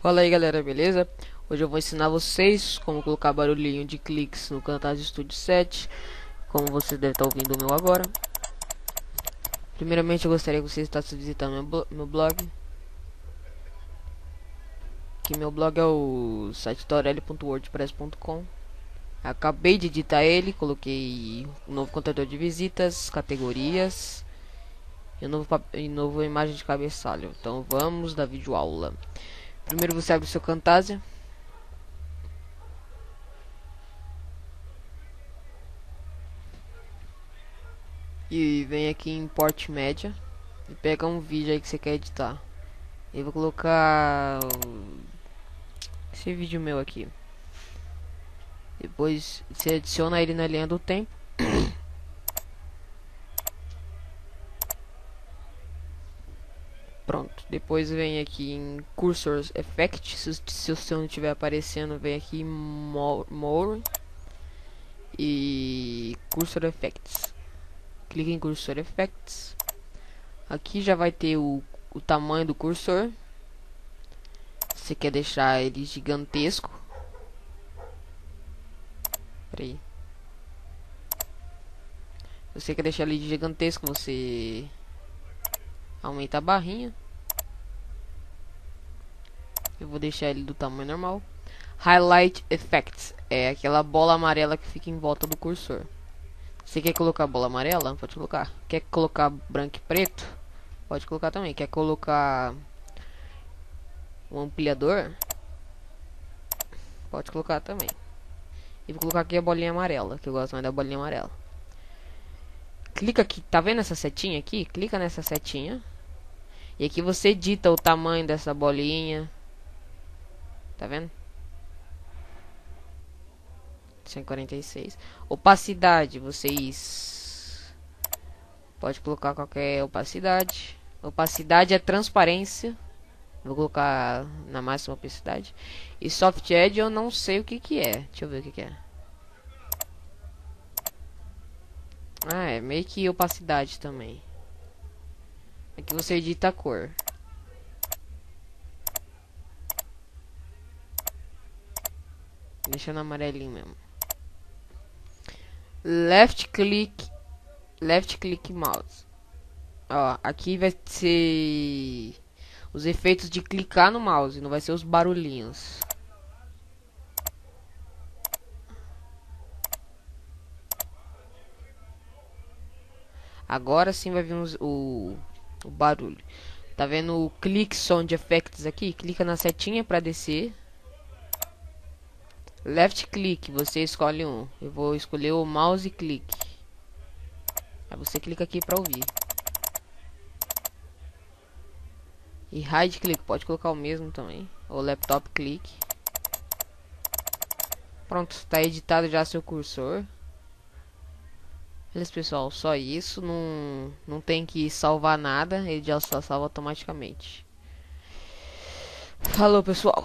Fala aí galera, beleza? Hoje eu vou ensinar vocês como colocar barulhinho de cliques no Camtasia Studio 7, como você deve estar ouvindo o meu agora. Primeiramente eu gostaria que você estivesse visitando meu blog, que meu blog é o site torelli.wordpress.com. Acabei de editar ele, coloquei um novo contador de visitas, categorias e novo imagem de cabeçalho. Então vamos da videoaula. Primeiro você abre o seu Camtasia. E vem aqui em Import Media e pega um vídeo aí que você quer editar. Eu vou colocar esse vídeo meu aqui. Depois você adiciona ele na linha do tempo. Pronto. Depois vem aqui em Cursor Effect. Se o seu não estiver aparecendo, vem aqui em More e Cursor Effects. Clique em Cursor Effects. Aqui já vai ter o tamanho do cursor. Você quer deixar ele gigantesco? Peraí. Se você quer deixar ele gigantesco, você aumenta a barrinha. Eu vou deixar ele do tamanho normal. Highlight Effects é aquela bola amarela que fica em volta do cursor. Você quer colocar bola amarela? Pode colocar. Quer colocar branco e preto? Pode colocar também. Quer colocar um ampliador? Pode colocar também. E vou colocar aqui a bolinha amarela, que eu gosto mais da bolinha amarela. Clica aqui, tá vendo essa setinha aqui? Clica nessa setinha. E aqui você edita o tamanho dessa bolinha. Tá vendo? 146. Opacidade, vocês pode colocar qualquer opacidade. Opacidade é transparência. Vou colocar na máxima opacidade. E Soft Edge eu não sei o que que é. Deixa eu ver o que que é. Ah, é meio que opacidade também. Aqui você edita a cor. Deixa no amarelinho mesmo. Left click mouse. Ó, aqui vai ser os efeitos de clicar no mouse, não vai ser os barulhinhos. Agora sim vai vir o barulho. Tá vendo o click sound effects aqui? Clica na setinha para descer. Left click, você escolhe um. Eu vou escolher o mouse click. Aí você clica aqui para ouvir. E right click, pode colocar o mesmo também. Ou laptop click. Pronto, está editado já seu cursor. Beleza, pessoal, só isso. Não tem que salvar nada, ele já só salva automaticamente. Falou, pessoal.